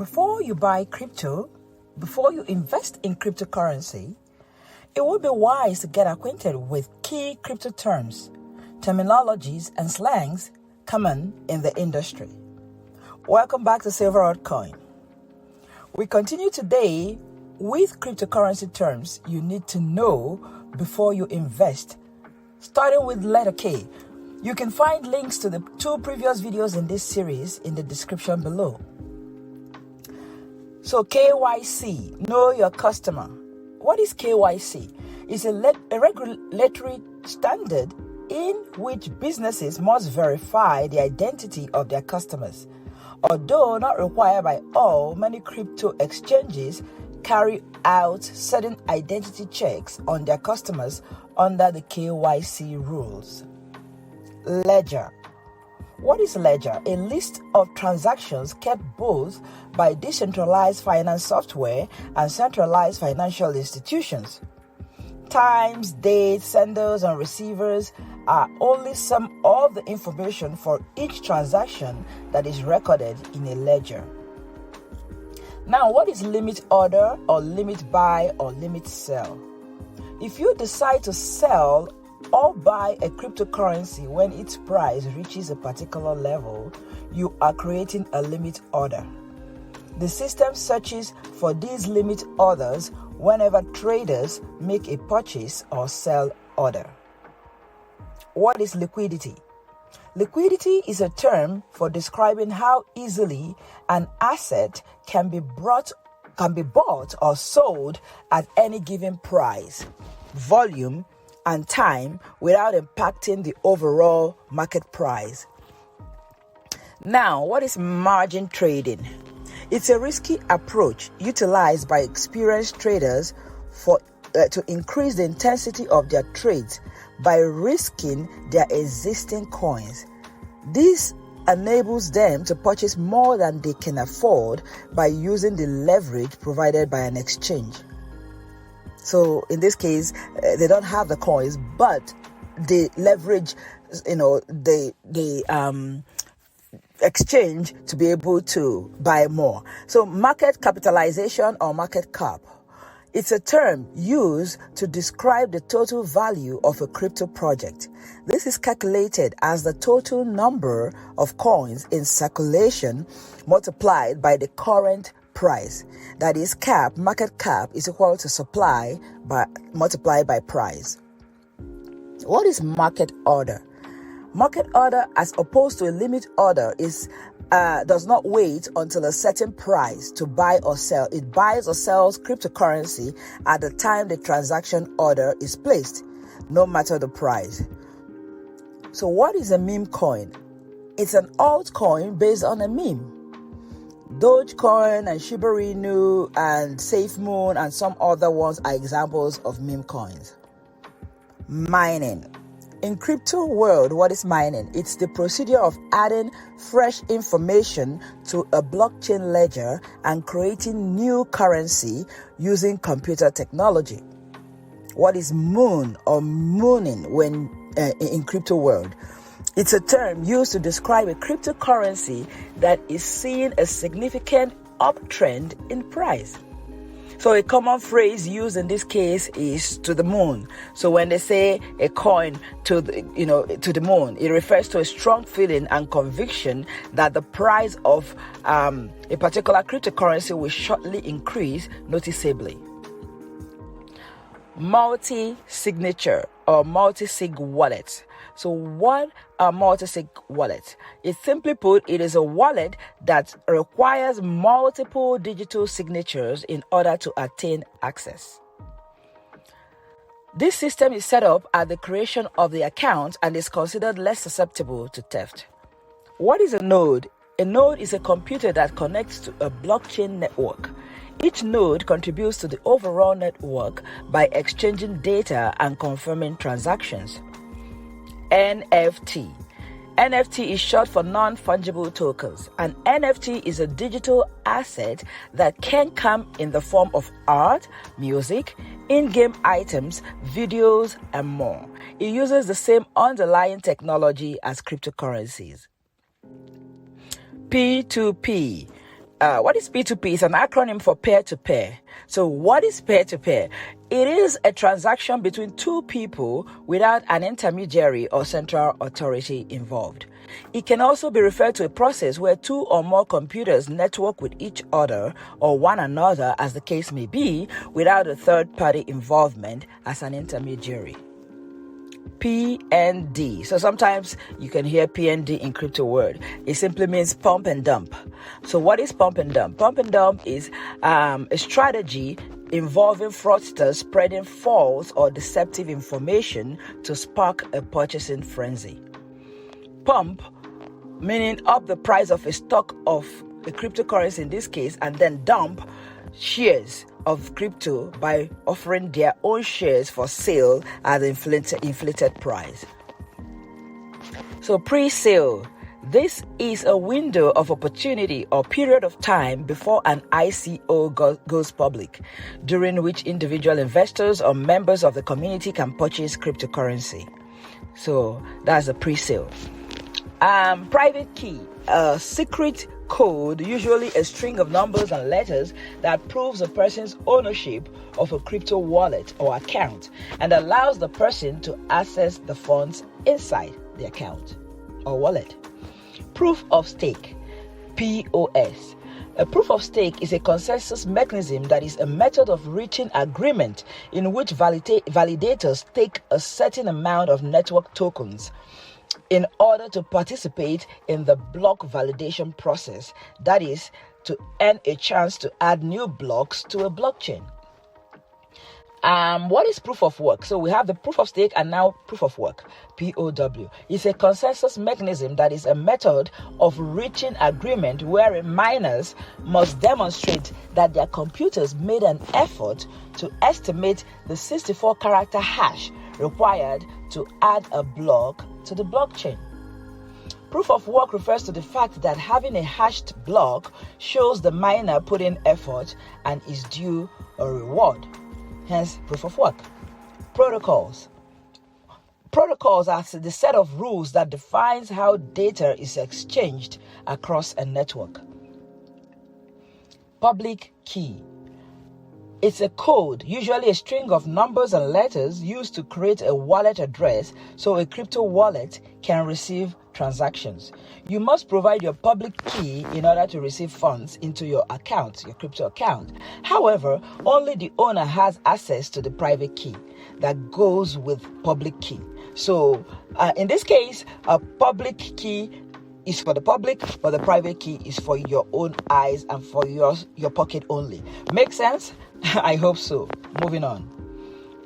Before you buy crypto, before you invest in cryptocurrency, it would be wise to get acquainted with key crypto terms, terminologies, and slangs common in the industry. Welcome back to SilverAltcoin. We continue today with cryptocurrency terms you need to know before you invest, starting with letter K. You can find links to the 2 previous videos in this series in the description below. So KYC, know your customer. What is KYC? It's a regulatory standard in which businesses must verify the identity of their customers. Although not required by all, many crypto exchanges carry out certain identity checks on their customers under the KYC rules. Ledger. What is ledger? A list of transactions kept both by decentralized finance software and centralized financial institutions. Times, dates, senders, and receivers are only some of the information for each transaction that is recorded in a ledger. Now, what is limit order or limit buy or limit sell? If you decide to sell or buy a cryptocurrency when its price reaches a particular level, you are creating a limit order. The system searches for these limit orders whenever traders make a purchase or sell order. What is liquidity? Liquidity is a term for describing how easily an asset can be bought or sold at any given price, volume, and time without impacting the overall market price. Now, what is margin trading? It's a risky approach utilized by experienced traders to increase the intensity of their trades by risking their existing coins. This enables them to purchase more than they can afford by using the leverage provided by an exchange. So in this case, they don't have the coins, but they leverage, the exchange to be able to buy more. So market capitalization or market cap. It's a term used to describe the total value of a crypto project. This is calculated as the total number of coins in circulation multiplied by the current price. That is, market cap is equal to supply multiplied by price. What is market order? Market order, as opposed to a limit order, does not wait until a certain price to buy or sell. It buys or sells cryptocurrency at the time the transaction order is placed, no matter the price. So what is a meme coin? It's an altcoin based on a meme. Dogecoin and Shiba Inu and SafeMoon and some other ones are examples of meme coins. Mining. In crypto world, what is mining? It's the procedure of adding fresh information to a blockchain ledger and creating new currency using computer technology. What is moon or mooning when in crypto world? It's a term used to describe a cryptocurrency that is seeing a significant uptrend in price. So a common phrase used in this case is to the moon. So when they say a coin to the moon, it refers to a strong feeling and conviction that the price of a particular cryptocurrency will shortly increase noticeably. Multi-signature or multi-sig wallet. So what are multi-sig wallets? Simply put, it is a wallet that requires multiple digital signatures in order to attain access. This system is set up at the creation of the account and is considered less susceptible to theft. What is a node? A node is a computer that connects to a blockchain network. Each node contributes to the overall network by exchanging data and confirming transactions. NFT. NFT is short for non-fungible tokens. An NFT is a digital asset that can come in the form of art, music, in-game items, videos, and more. It uses the same underlying technology as cryptocurrencies. P2P. what is P2P? It's an acronym for peer-to-peer. So what is peer-to-peer? It is a transaction between two people without an intermediary or central authority involved. It can also be referred to a process where two or more computers network with each other or one another, as the case may be, without a third-party involvement as an intermediary. PND. So sometimes you can hear PND in crypto word. It simply means pump and dump. So what is pump and dump? Pump and dump is a strategy involving fraudsters spreading false or deceptive information to spark a purchasing frenzy. Pump, meaning up the price of a stock of a cryptocurrency in this case, and then dump shares of crypto by offering their own shares for sale at the inflated price. So pre-sale. This is a window of opportunity or period of time before an ICO goes public, during which individual investors or members of the community can purchase cryptocurrency. So that's a pre-sale. Private key, a secret code, usually a string of numbers and letters that proves a person's ownership of a crypto wallet or account and allows the person to access the funds inside the account or wallet. Proof of stake, POS. A proof of stake is a consensus mechanism that is a method of reaching agreement in which validators stake a certain amount of network tokens in order to participate in the block validation process, that is, to earn a chance to add new blocks to a blockchain. What is proof of work? So we have the proof of stake and now proof of work, POW. It's a consensus mechanism that is a method of reaching agreement wherein miners must demonstrate that their computers made an effort to estimate the 64-character hash required to add a block to the blockchain. Proof of work refers to the fact that having a hashed block shows the miner put in effort and is due a reward. Hence, proof of work. Protocols. Protocols are the set of rules that defines how data is exchanged across a network. Public key. It's a code, usually a string of numbers and letters used to create a wallet address so a crypto wallet can receive transactions. You must provide your public key in order to receive funds into your account, your crypto account. However, only the owner has access to the private key that goes with public key. So in this case, a public key is for the public, but the private key is for your own eyes and for your pocket only. Make sense? I hope so. Moving on.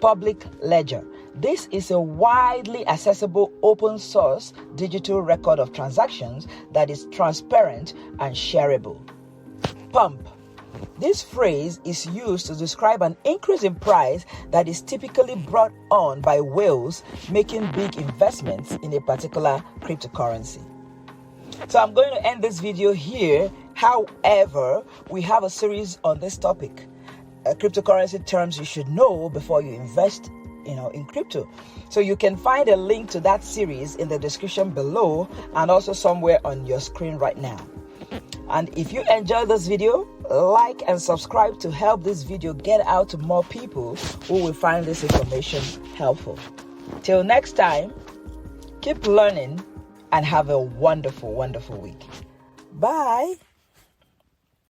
Public ledger. This is a widely accessible open source digital record of transactions that is transparent and shareable. Pump. This phrase is used to describe an increase in price that is typically brought on by whales making big investments in a particular cryptocurrency. So I'm going to end this video here. However, we have a series on this topic. Cryptocurrency terms you should know before you invest in crypto. So you can find a link to that series in the description below and also somewhere on your screen right now. And if you enjoyed this video, like and subscribe to help this video get out to more people who will find this information helpful. Till next time, keep learning and have a wonderful, wonderful week. Bye.